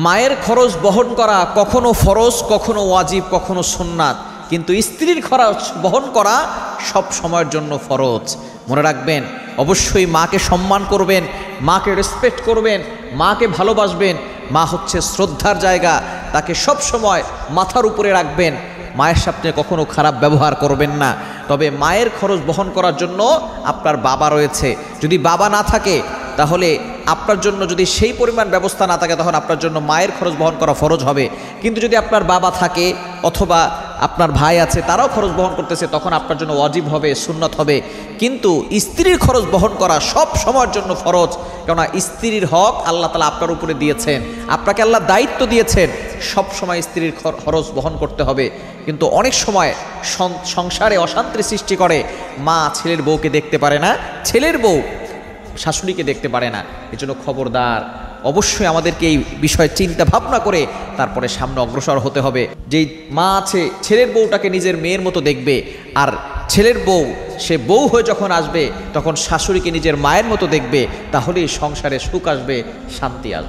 মায়ের খরচ বহন করা কখনো ফরজ, কখনো ওয়াজিব, কখনো সুন্নাত, কিন্তু স্ত্রীর খরচ বহন করা সব সময়ের জন্য ফরজ। মনে রাখবেন, অবশ্যই মাকে সম্মান করবেন, মাকে রেসপেক্ট করবেন, মাকে ভালোবাসবেন। মা হচ্ছে শ্রদ্ধার জায়গা, তাকে সব সময় মাথার উপরে রাখবেন। মায়ের সাথে কখনো খারাপ ব্যবহার করবেন না। তবে মায়ের খরচ বহন করার জন্য আপনার বাবা রয়েছে। যদি বাবা না থাকে তাহলে আপনার জন্য, যদি সেই পরিমাণ ব্যবস্থা না থাকে, তখন আপনার জন্য মায়ের খরচ বহন করা ফরজ হবে। কিন্তু যদি আপনার বাবা থাকে অথবা আপনার ভাই আছে, তারাও খরচ বহন করতেছে, তখন আপনার জন্য ওয়াজিব হবে, সুন্নত হবে। কিন্তু স্ত্রীর খরচ বহন করা সব সময়ের জন্য ফরজ, কেননা স্ত্রীর হক আল্লাহ তাআলা আপনার উপরে দিয়েছেন, আপনাকে আল্লাহ দায়িত্ব দিয়েছেন, সব সময় স্ত্রীর খরচ বহন করতে হবে। কিন্তু অনেক সময় সংসারে অশান্তির সৃষ্টি করে, মা ছেলের বউকে দেখতে পারে না, ছেলের বউ শাশুড়িকে দেখতে পারে না। এজন্য খবরদার, অবশ্যই আমাদেরকে এই বিষয়ে চিন্তা ভাবনা করে তারপরে সামনে অগ্রসর হতে হবে। যেই মা আছে ছেলের বউটাকে নিজের মেয়ের মতো দেখবে, আর ছেলের বউ সে বউ হয়ে যখন আসবে তখন শাশুড়িকে নিজের মায়ের মতো দেখবে, তাহলেই সংসারে সুখ আসবে, শান্তি আসবে।